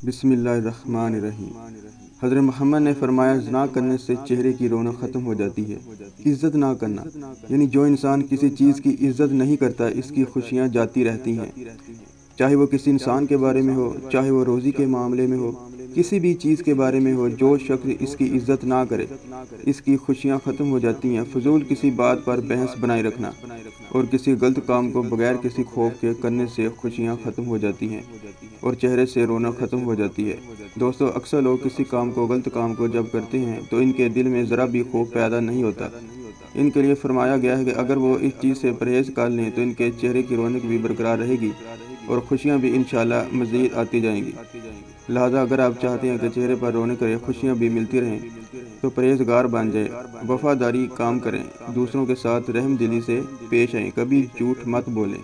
बिस्मिल्लाहिर्रहमानिर्रहीम। हज़रत मोहम्मद ने फरमाया, ज़िना करने से चेहरे की रौनक ख़त्म हो जाती है। इज़्ज़त ना करना यानी जो इंसान किसी चीज़ की इज़्ज़त नहीं करता, इसकी खुशियाँ जाती रहती हैं। चाहे वो किसी इंसान के बारे में हो, चाहे वो रोज़ी के मामले में हो, किसी भी चीज़ के बारे में हो, जो शख्स इसकी इज़्ज़त ना करे, इसकी खुशियाँ ख़त्म हो जाती हैं। फ़ुज़ूल किसी बात पर बहस बनाए रखना और किसी गलत काम को बगैर किसी खौफ के करने से खुशियाँ ख़त्म हो जाती हैं और चेहरे से रौनक ख़त्म हो जाती है। दोस्तों, अक्सर लोग किसी काम को, गलत काम को जब करते हैं तो इनके दिल में ज़रा भी खौफ पैदा नहीं होता। इनके लिए फरमाया गया है कि अगर वो इस चीज़ से परहेज़ कर लें तो इनके चेहरे की रौनक भी बरकरार रहेगी और खुशियाँ भी इंशाअल्लाह मज़ीद आती जाएंगी। लिहाजा अगर आप चाहते हैं कि चेहरे पर रौनक रहे, खुशियाँ भी मिलती रहें, तो परहेज़गार बन जाएं, वफ़ादारी काम करें, दूसरों के साथ रहमदिली से पेश आएँ, कभी झूठ मत बोलें।